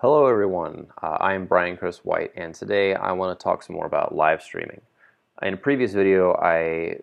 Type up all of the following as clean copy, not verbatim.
Hello everyone, I am Brian Chris White, and today I want to talk some more about live streaming. In a previous video I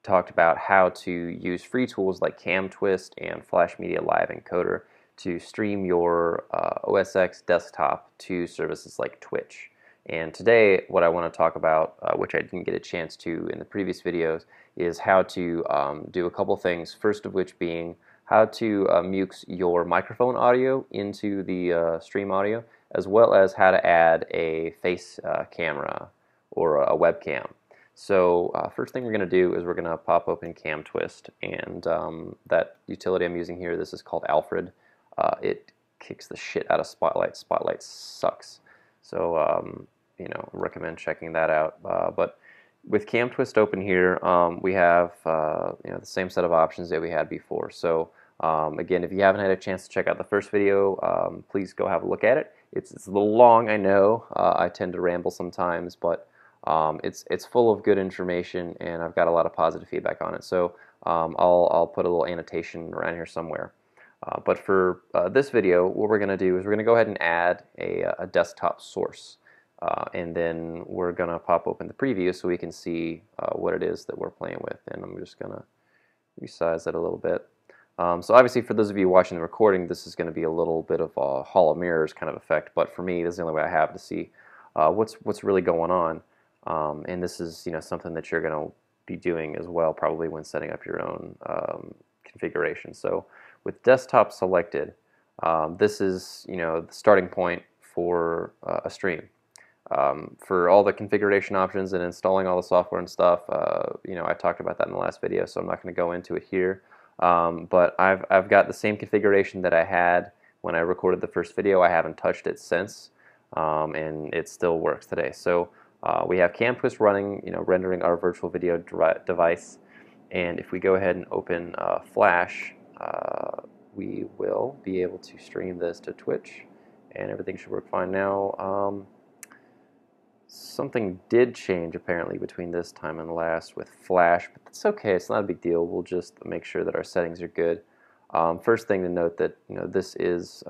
talked about how to use free tools like CamTwist and Flash Media Live Encoder to stream your OS X desktop to services like Twitch. And today what I want to talk about, which I didn't get a chance to in the previous videos, is how to do a couple things, first of which being how to mix your microphone audio into the stream audio, as well as how to add a face camera or a webcam. So first thing we're going to do is we're going to pop open CamTwist, and that utility I'm using here, this is called Alfred. It kicks the shit out of Spotlight. Spotlight sucks. So recommend checking that out. But with CamTwist open here, we have the same set of options that we had before. So again, if you haven't had a chance to check out the first video, please go have a look at it. It's a little long, I know. I tend to ramble sometimes, but it's full of good information, and I've got a lot of positive feedback on it. So I'll put a little annotation around here somewhere. But for this video, what we're going to do is we're going to go ahead and add a desktop source. And then we're going to pop open the preview so we can see what it is that we're playing with. And I'm just going to resize it a little bit. So obviously for those of you watching the recording, this is going to be a little bit of a hall of mirrors kind of effect. But for me, this is the only way I have to see what's really going on. And this is something that you're going to be doing as well, probably when setting up your own configuration. So with desktop selected, this is the starting point for a stream. For all the configuration options and installing all the software and stuff, I talked about that in the last video, so I'm not going to go into it here. But I've got the same configuration that I had when I recorded the first video. I haven't touched it since, and it still works today. So we have CamTwist running, rendering our virtual video device. And if we go ahead and open Flash, we will be able to stream this to Twitch, and everything should work fine now. Something did change apparently between this time and last with Flash, but that's okay. It's not a big deal. We'll just make sure that our settings are good. First thing to note that this is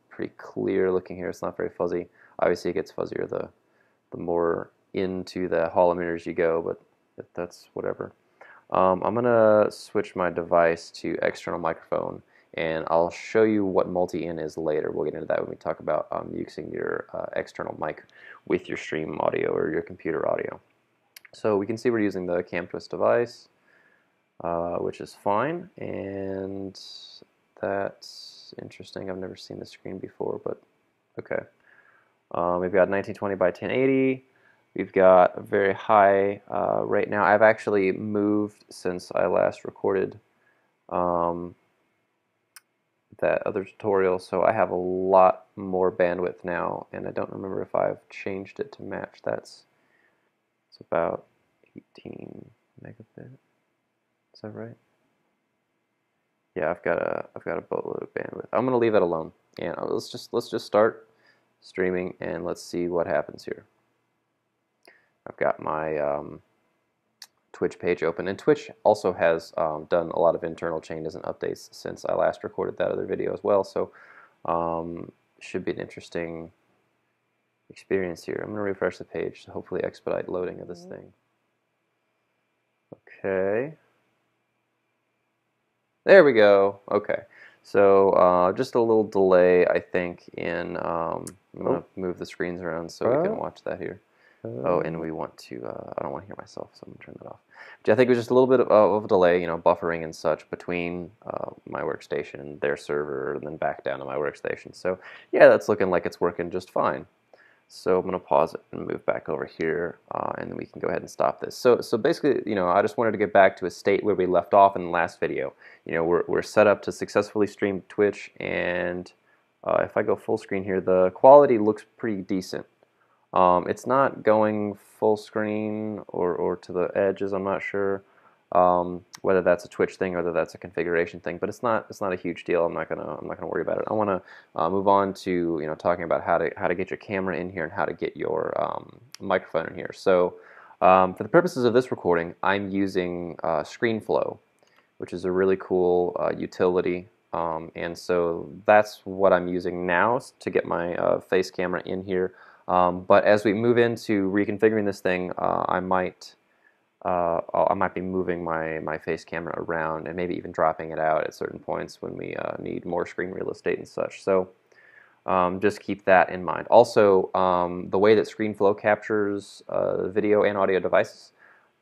pretty clear looking here. It's not very fuzzy. Obviously, it gets fuzzier the more into the hall of mirrors you go, but that's whatever. I'm gonna switch my device to external microphone, and I'll show you what multi-in is later. We'll get into that when we talk about using your external mic with your stream audio or your computer audio. So we can see we're using the CamTwist device, which is fine, and that's interesting. I've never seen the screen before, but okay. We've got 1920 by 1080. We've got a very high right now. I've actually moved since I last recorded that other tutorial, so I have a lot more bandwidth now, and I don't remember if I've changed it to match. It's about 18 megabit. Is that right? Yeah, I've got a boatload of bandwidth. I'm gonna leave that alone, and let's just start streaming, and let's see what happens here. I've got my Twitch page open, and Twitch also has done a lot of internal changes and updates since I last recorded that other video as well, so should be an interesting experience here. I'm going to refresh the page to hopefully expedite loading of this thing. Okay, there we go. Okay, so just a little delay, I think, in I'm going to move the screens around so we can watch that here. Oh, and we want to, I don't want to hear myself, so I'm going to turn that off. I think it was just a little bit of a delay, buffering and such between my workstation and their server, and then back down to my workstation. So, yeah, that's looking like it's working just fine. So I'm going to pause it and move back over here, and then we can go ahead and stop this. So basically, I just wanted to get back to a state where we left off in the last video. We're set up to successfully stream Twitch, and if I go full screen here, the quality looks pretty decent. It's not going full screen or to the edges. I'm not sure whether that's a Twitch thing or whether that's a configuration thing, but it's not a huge deal. I'm not gonna worry about it. I want to move on to talking about how to get your camera in here and how to get your microphone in here. So for the purposes of this recording, I'm using ScreenFlow, which is a really cool utility And so that's what I'm using now to get my face camera in here. But as we move into reconfiguring this thing, I might be moving my face camera around and maybe even dropping it out at certain points when we need more screen real estate and such. So just keep that in mind. Also, the way that ScreenFlow captures video and audio devices,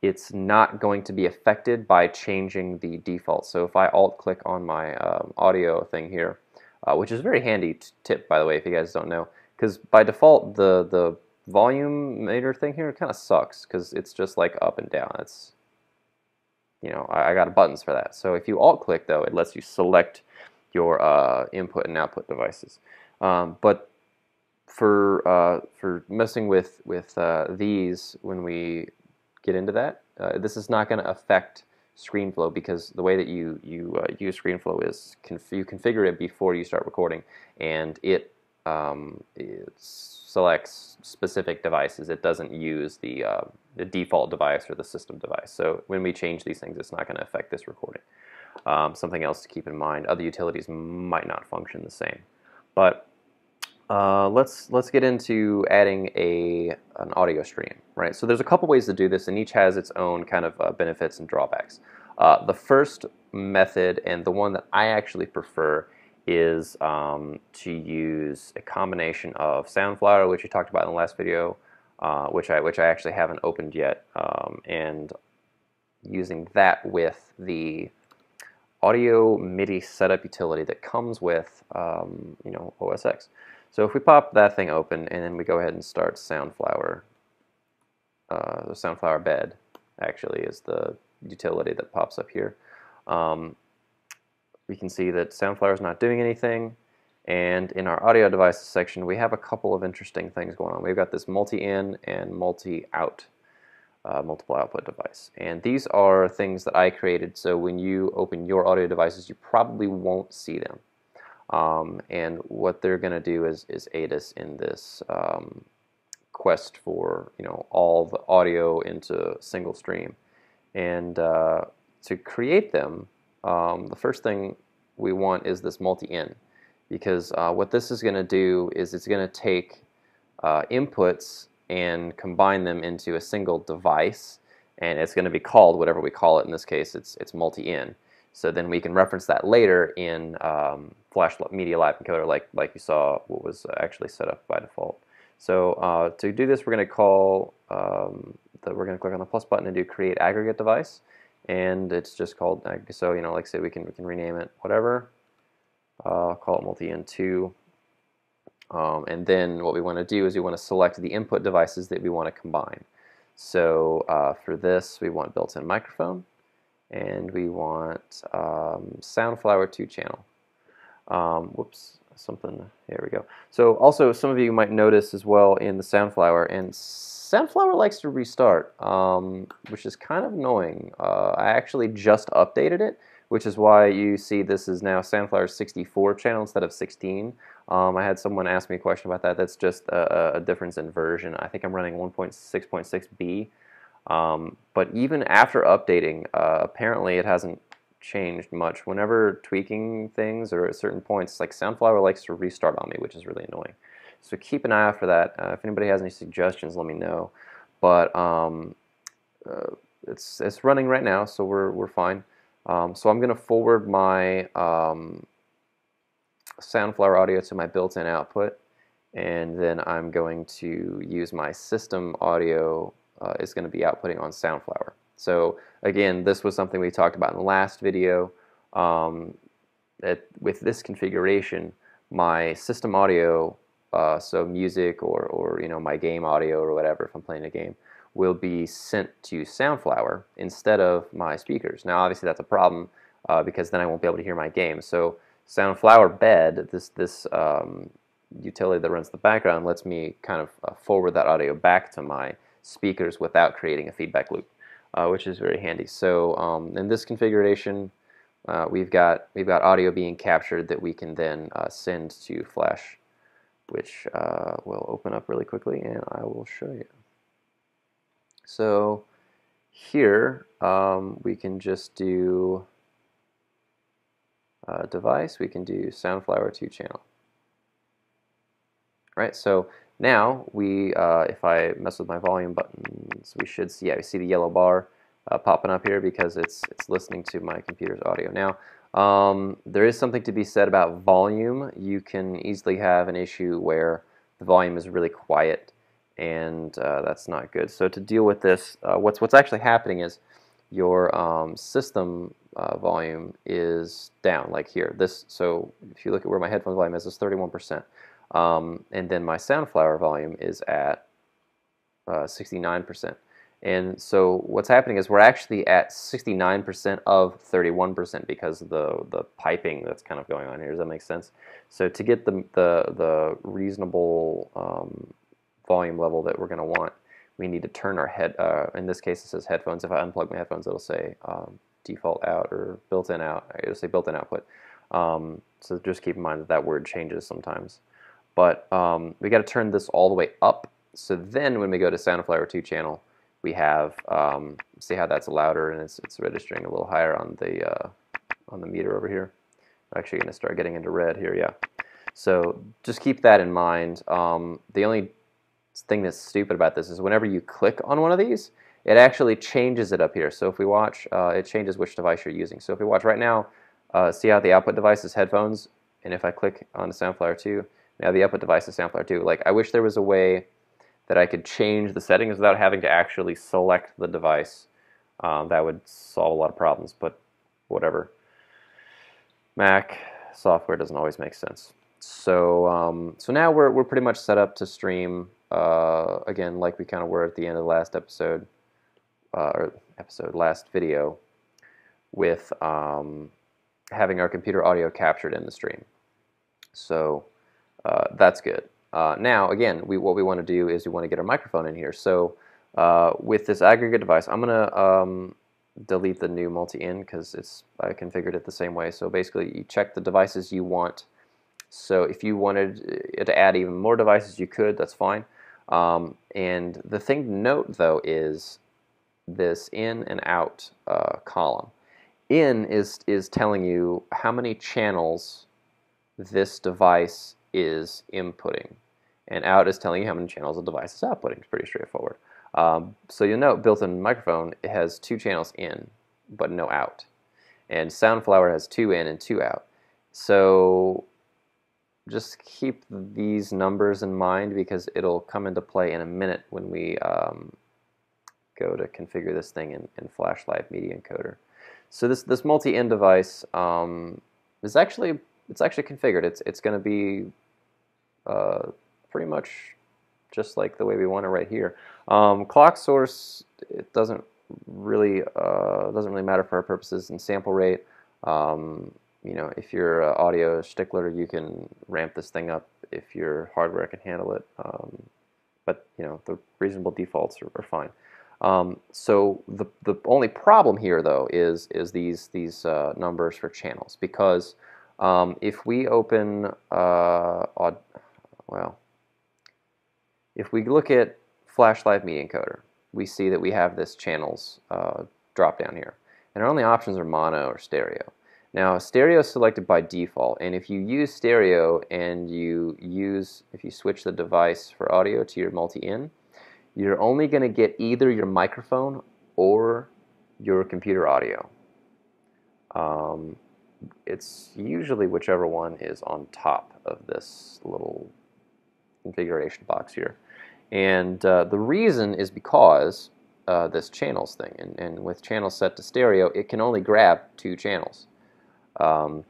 it's not going to be affected by changing the default. So if I alt-click on my audio thing here, which is a very handy tip, by the way, if you guys don't know, because by default the volume meter thing here kind of sucks because it's just like up and down. It's, you know, I got buttons for that. So if you alt-click, though, it lets you select your input and output devices. But for messing with these, when we get into that, this is not going to affect ScreenFlow, because the way that you use ScreenFlow is you configure it before you start recording, and it selects specific devices. It doesn't use the default device or the system device. So when we change these things, it's not going to affect this recording. Something else to keep in mind: other utilities might not function the same. But let's get into adding an audio stream, right? So there's a couple ways to do this, and each has its own kind of benefits and drawbacks. The first method, and the one that I actually prefer, is to use a combination of SoundFlower, which we talked about in the last video, which I actually haven't opened yet, and using that with the audio MIDI setup utility that comes with you know, OS X. So if we pop that thing open and then we go ahead and start SoundFlower, the SoundFlower bed actually is the utility that pops up here. We can see that SoundFlower is not doing anything, and in our audio devices section we have a couple of interesting things going on. We've got this multi-in and multi-out, multiple output device, and these are things that I created, so when you open your audio devices you probably won't see them. And what they're going to do is aid us in this quest for, you know, all the audio into single stream. And to create them, the first thing we want is this multi-in, because what this is going to do is it's going to take inputs and combine them into a single device, and it's going to be called whatever we call it. In this case, it's multi-in. So then we can reference that later in Flash Media Live Encoder, like you saw what was actually set up by default. So to do this, we're going to call we're going to click on the plus button and do create aggregate device, and it's just called, so you know, like I said, we can rename it whatever. Call it multi-in 2, and then what we want to do is we want to select the input devices that we want to combine. So for this, we want built-in microphone, and we want SoundFlower 2 channel. Whoops, here we go. So also, some of you might notice as well in the SoundFlower, and SoundFlower likes to restart, which is kind of annoying. I actually just updated it, which is why you see this is now SoundFlower 64 channel instead of 16. I had someone ask me a question about that. That's just a difference in version. I think I'm running 1.6.6b. But even after updating, apparently it hasn't changed much. Whenever tweaking things or at certain points, like SoundFlower likes to restart on me, which is really annoying. So keep an eye out for that. If anybody has any suggestions, let me know. But it's running right now, so we're fine. So I'm going to forward my SoundFlower audio to my built-in output, and then I'm going to use my system audio is going to be outputting on SoundFlower. So again, this was something we talked about in the last video. With this configuration, my system audio, so music or you know, my game audio or whatever, if I'm playing a game, will be sent to SoundFlower instead of my speakers. Now obviously that's a problem because then I won't be able to hear my game. So SoundFlower bed, this utility that runs the background, lets me kind of forward that audio back to my speakers without creating a feedback loop, which is very handy. So in this configuration, we've got audio being captured that we can then send to Flash, which we'll open up really quickly and I will show you. So here we can just do device, we can do SoundFlower 2 channel. Right, so now we, if I mess with my volume buttons, we should see, yeah, we see the yellow bar popping up here because it's listening to my computer's audio. Now, there is something to be said about volume. You can easily have an issue where the volume is really quiet, and that's not good. So to deal with this, what's actually happening is your system volume is down, like here. So if you look at where my headphones volume is 31%. And then my SoundFlower volume is at 69%. And so what's happening is we're actually at 69% of 31% because of the piping that's kind of going on here. Does that make sense? So to get the reasonable volume level that we're going to want, we need to turn our head, in this case it says headphones. If I unplug my headphones, it'll say default out or built-in out. It'll say built-in output. So just keep in mind that that word changes sometimes. But we got to turn this all the way up. So then when we go to SoundFlower 2 channel, we have, see how that's louder and it's registering a little higher on the meter over here. I'm actually going to start getting into red here, yeah. So just keep that in mind. The only thing that's stupid about this is whenever you click on one of these, it actually changes it up here. So if we watch, it changes which device you're using. So if we watch right now, see how the output device is headphones, and if I click on the SoundFlower 2, now the output device is SoundFlower 2. Like, I wish there was a way that I could change the settings without having to actually select the device. That would solve a lot of problems, but whatever. Mac software doesn't always make sense. So so now we're pretty much set up to stream again, like we kind of were at the end of the last episode, last video, with having our computer audio captured in the stream. So that's good. Now, again, what we want to do is we want to get our microphone in here. So with this aggregate device, I'm going to delete the new multi-in because I configured it the same way. So basically, you check the devices you want. So if you wanted to add even more devices, you could. That's fine. And the thing to note, though, is this in and out column. In is telling you how many channels this device is inputting, and out is telling you how many channels the device is outputting. It's pretty straightforward. So you'll note built-in microphone, it has 2 channels in, but no out. And SoundFlower has 2 in and 2 out. So just keep these numbers in mind because it'll come into play in a minute when we go to configure this thing in Flash Live Media Encoder. So this multi-in device is actually configured. It's going to be pretty much just like the way we want it right here. Clock source, it doesn't really matter for our purposes. And sample rate, you know, if you're audio stickler, you can ramp this thing up if your hardware can handle it. But you know, the reasonable defaults are fine. So the only problem here, though, is these numbers for channels, because if we open if we look at Flash Live Media Encoder, we see that we have this channels drop down here, and our only options are mono or stereo. Now, stereo is selected by default, and if you use stereo and if you switch the device for audio to your multi-in, you're only going to get either your microphone or your computer audio. It's usually whichever one is on top of this little configuration box here. And the reason is because this channels thing, and with channels set to stereo, it can only grab 2 channels. And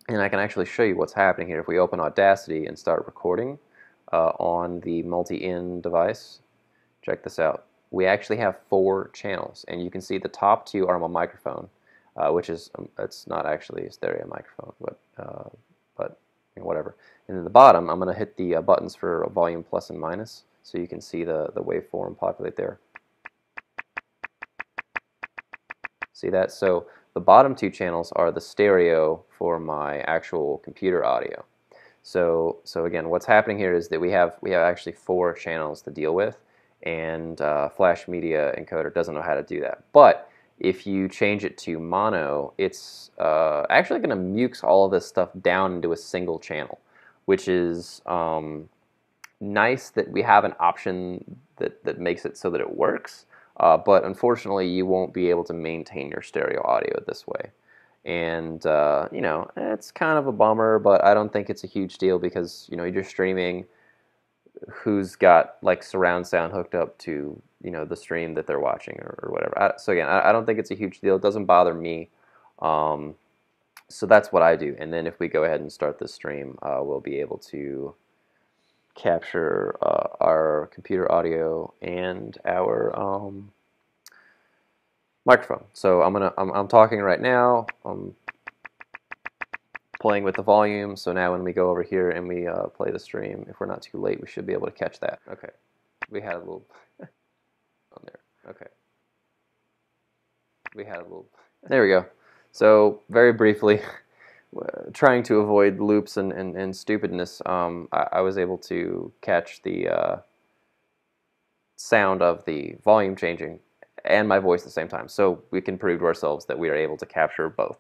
I can actually show you what's happening here. If we open Audacity and start recording on the multi-in device, check this out. We actually have 4 channels, and you can see the top 2 are my microphone, which is it's not actually a stereo microphone, but you know, whatever. And then the bottom, I'm going to hit the buttons for volume plus and minus, so you can see the waveform populate there. See that? So the bottom 2 channels are the stereo for my actual computer audio. So again, what's happening here is that we have actually 4 channels to deal with, and Flash Media Encoder doesn't know how to do that. But If you change it to mono, it's actually going to mux all of this stuff down into a single channel, which is nice that we have an option that makes it so that it works, but unfortunately you won't be able to maintain your stereo audio this way. And you know, it's kind of a bummer, but I don't think it's a huge deal because, you know, you're streaming. Who's got like surround sound hooked up to, you know, the stream that they're watching or whatever. So again, I don't think it's a huge deal. It doesn't bother me. So that's what I do. And then if we go ahead and start this stream, we'll be able to capture our computer audio and our microphone. So I'm talking right now. I'm playing with the volume, so now when we go over here and we play the stream, if we're not too late, we should be able to catch that. Okay, we had a little on there. Okay, we had a little. There we go. So very briefly, trying to avoid loops and stupidness, I was able to catch the sound of the volume changing and my voice at the same time. So we can prove to ourselves that we are able to capture both.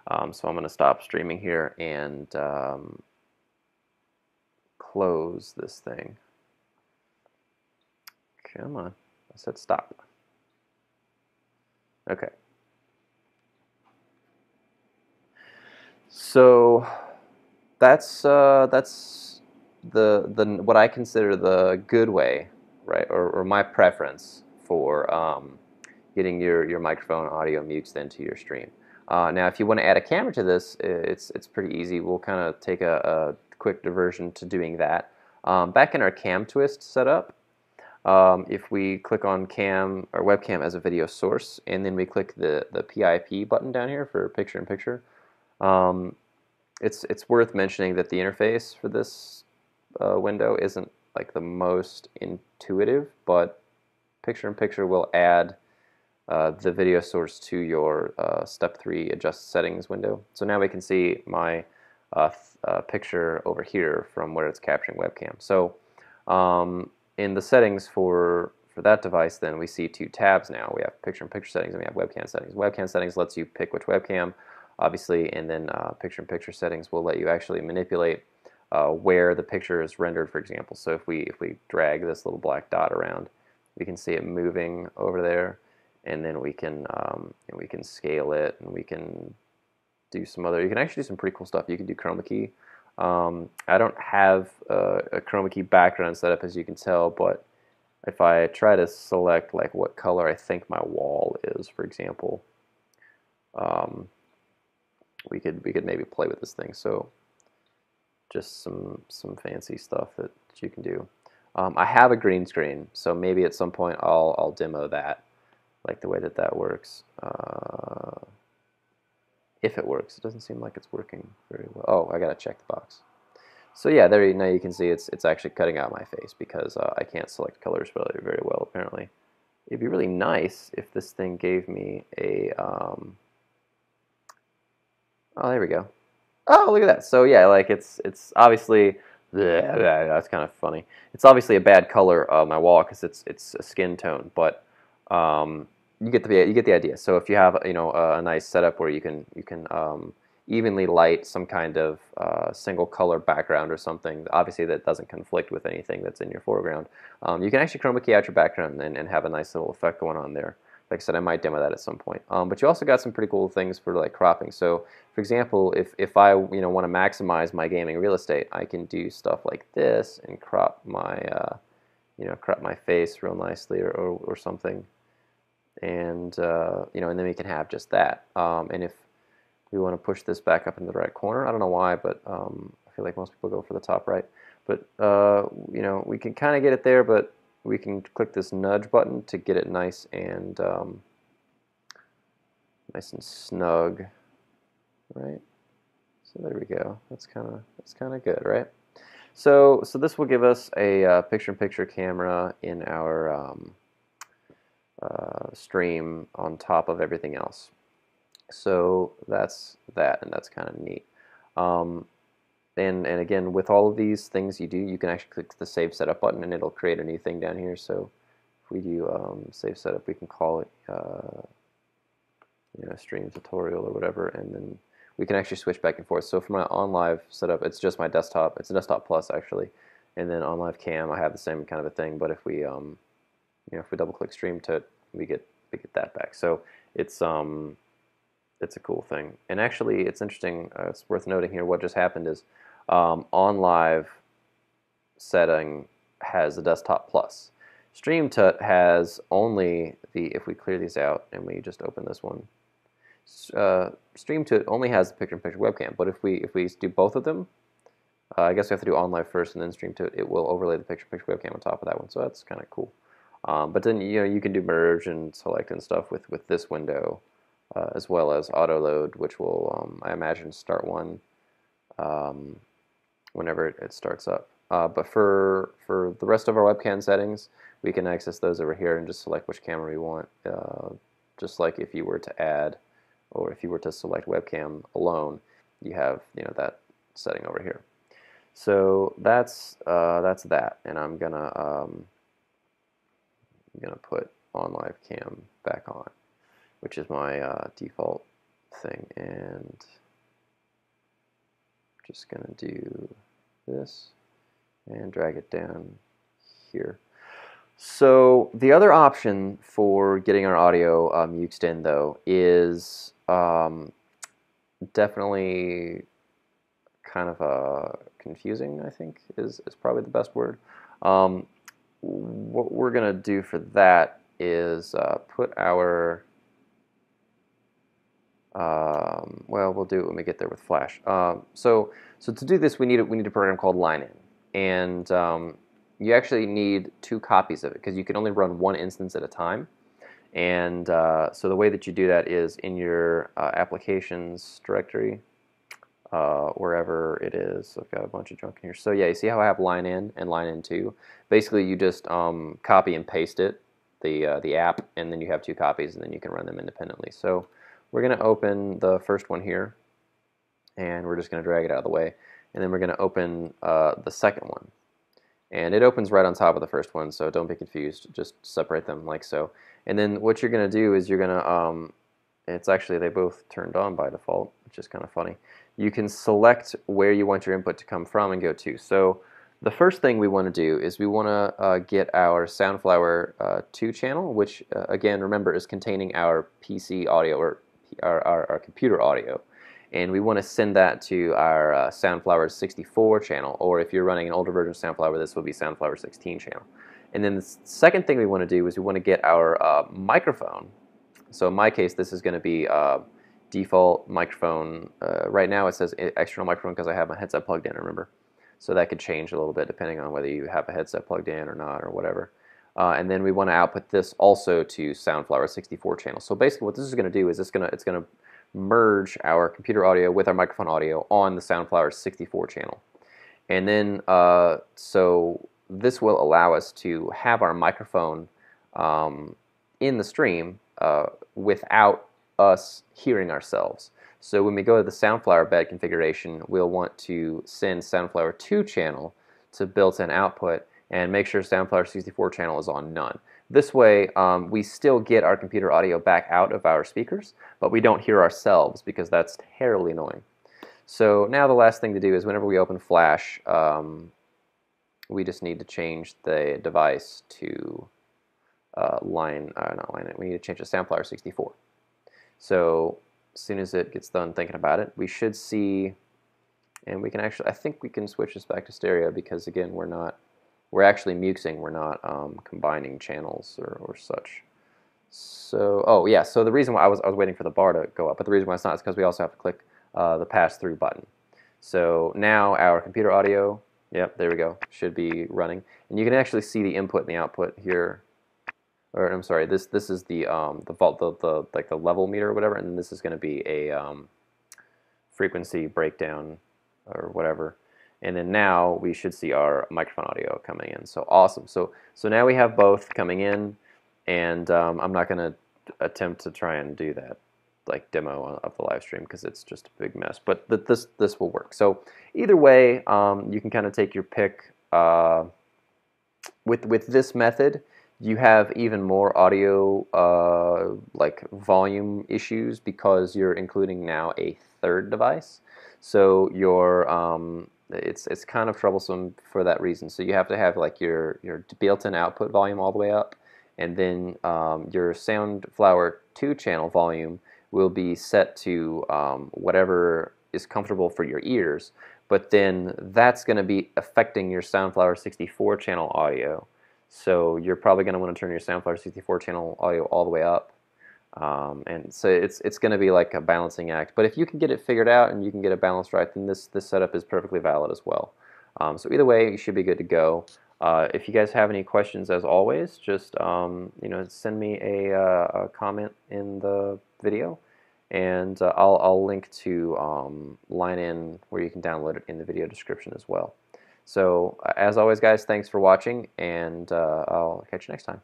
So I'm going to stop streaming here and close this thing. Come on. I said stop. Okay. So that's the what I consider the good way, right, or my preference for getting your microphone audio mixed into your stream. Now, if you want to add a camera to this, it's pretty easy. We'll kind of take a quick diversion to doing that. Back in our CamTwist setup, if we click on cam or webcam as a video source, and then we click the PIP button down here for picture-in-picture, it's worth mentioning that the interface for this window isn't like the most intuitive, but picture-in-picture will add the video source to your step 3 adjust settings window. So now we can see my picture over here from where it's capturing webcam. So in the settings for that device, then we see 2 tabs now. We have picture-in-picture settings and we have webcam settings. Webcam settings lets you pick which webcam, obviously, and then picture-in-picture settings will let you actually manipulate where the picture is rendered, for example. So if we drag this little black dot around, we can see it moving over there. And then we can scale it, and we can do some other. You can actually do some pretty cool stuff. You can do chroma key. I don't have a chroma key background set up, as you can tell, but if I try to select like what color I think my wall is, for example, we could maybe play with this thing. So just some fancy stuff that you can do. I have a green screen, so maybe at some point I'll demo that. Like the way that works. If it works. It doesn't seem like it's working very well. Oh, I gotta check the box. So yeah, now you can see it's actually cutting out my face because I can't select colors very well, apparently. It'd be really nice if this thing gave me a oh, there we go. Oh, look at that. So yeah, like it's obviously that's kind of funny. It's obviously a bad color of my wall because it's a skin tone, but you get the idea. So if you have, you know, a nice setup where you can evenly light some kind of single color background or something, obviously that doesn't conflict with anything that's in your foreground, you can actually chroma key out your background and have a nice little effect going on there. Like I said, I might demo that at some point. But you also got some pretty cool things for like cropping. So for example, if I want to maximize my gaming real estate, I can do stuff like this and crop my crop my face real nicely or something. And and then we can have just that. And if we want to push this back up into the right corner, I don't know why, but I feel like most people go for the top right. But we can kind of get it there, but we can click this nudge button to get it nice and snug, right? So there we go. That's kind of good, right? So this will give us a picture-in-picture camera in our stream on top of everything else. So that's that, and that's kind of neat. And again, with all of these things you can actually click the Save Setup button, and it'll create a new thing down here. So if we do Save Setup, we can call it stream tutorial or whatever, and then we can actually switch back and forth. So for my OnLive setup, it's just my desktop. It's a desktop plus actually, and then OnLive Cam, I have the same kind of a thing. But if we if we double click stream to it, we get that back. So it's a cool thing. And actually, it's interesting. It's worth noting here. What just happened is OnLive setting has the desktop plus. StreamTut has only the, if we clear these out and we just open this one, StreamTut only has the picture-in-picture webcam. But if we do both of them, I guess we have to do OnLive first and then StreamTut. It will overlay the picture-in-picture webcam on top of that one. So that's kind of cool. But then you can do merge and select and stuff with this window, as well as auto load, which will I imagine start one whenever it starts up. But for the rest of our webcam settings, we can access those over here and just select which camera we want, just like if you were to add, or if you were to select webcam alone, you have that setting over here. So that's that, and I'm gonna put OnLive Cam back on, which is my default thing, and just gonna do this and drag it down here. So the other option for getting our audio mixed in, though, is definitely kind of confusing, I think is probably the best word. What we're going to do for that is put our, well, we'll do it when we get there with Flash. So to do this, we need a program called LineIn, and you actually need 2 copies of it because you can only run 1 instance at a time. And so the way that you do that is in your applications directory, wherever it is. I've got a bunch of junk in here. So yeah, you see how I have LineIn and LineIn2? Basically, you just copy and paste it, the app, and then you have 2 copies, and then you can run them independently. So we're going to open the first one here, and we're just going to drag it out of the way. And then we're going to open the second one. And it opens right on top of the first one, so don't be confused. Just separate them like so. And then what you're going to do is you're going to, it's actually, they both turned on by default, which is kind of funny. You can select where you want your input to come from and go to. So the first thing we want to do is we want to get our SoundFlower 2 channel, which again, remember, is containing our PC audio, or our computer audio. And we want to send that to our SoundFlower 64 channel, or if you're running an older version of SoundFlower, this will be SoundFlower 16 channel. And then the second thing we want to do is we want to get our microphone. So in my case, this is going to be default microphone. Right now it says external microphone because I have my headset plugged in, remember? So that could change a little bit depending on whether you have a headset plugged in or not, or whatever. And then we want to output this also to SoundFlower 64 channel. So basically what this is going to do is it's going to merge our computer audio with our microphone audio on the SoundFlower 64 channel. And then so this will allow us to have our microphone in the stream without us hearing ourselves. So when we go to the SoundFlower bed configuration, we'll want to send SoundFlower 2 channel to built-in output and make sure SoundFlower 64 channel is on none. This way, we still get our computer audio back out of our speakers, but we don't hear ourselves because that's terribly annoying. So now the last thing to do is whenever we open Flash, we just need to change the device to we need to change to SoundFlower 64. So as soon as it gets done thinking about it, we should see, and we can actually, I think we can switch this back to stereo because again, we're actually muxing, we're not combining channels or such. So, oh yeah, so the reason why I was waiting for the bar to go up, but the reason why it's not is because we also have to click the pass-through button. So now our computer audio, yep, there we go, should be running. And you can actually see the input and the output here. Or I'm sorry, this is the like the level meter or whatever, and then this is going to be a frequency breakdown or whatever. And then now we should see our microphone audio coming in. So awesome. So now we have both coming in, and I'm not going to attempt to try and do that like demo of the live stream because it's just a big mess. But this will work. So either way, you can kind of take your pick. With this method, you have even more audio like volume issues because you're including now a third device. So it's kind of troublesome for that reason. So you have to have like your built-in output volume all the way up, and then your SoundFlower 2 channel volume will be set to whatever is comfortable for your ears. But then that's going to be affecting your SoundFlower 64 channel audio. So you're probably going to want to turn your SoundFlower 64 channel audio all the way up. And so it's going to be like a balancing act. But if you can get it figured out and you can get it balanced right, then this setup is perfectly valid as well. So either way, you should be good to go. If you guys have any questions, as always, just send me a comment in the video, and I'll link to Line In where you can download it in the video description as well. So as always, guys, thanks for watching, and I'll catch you next time.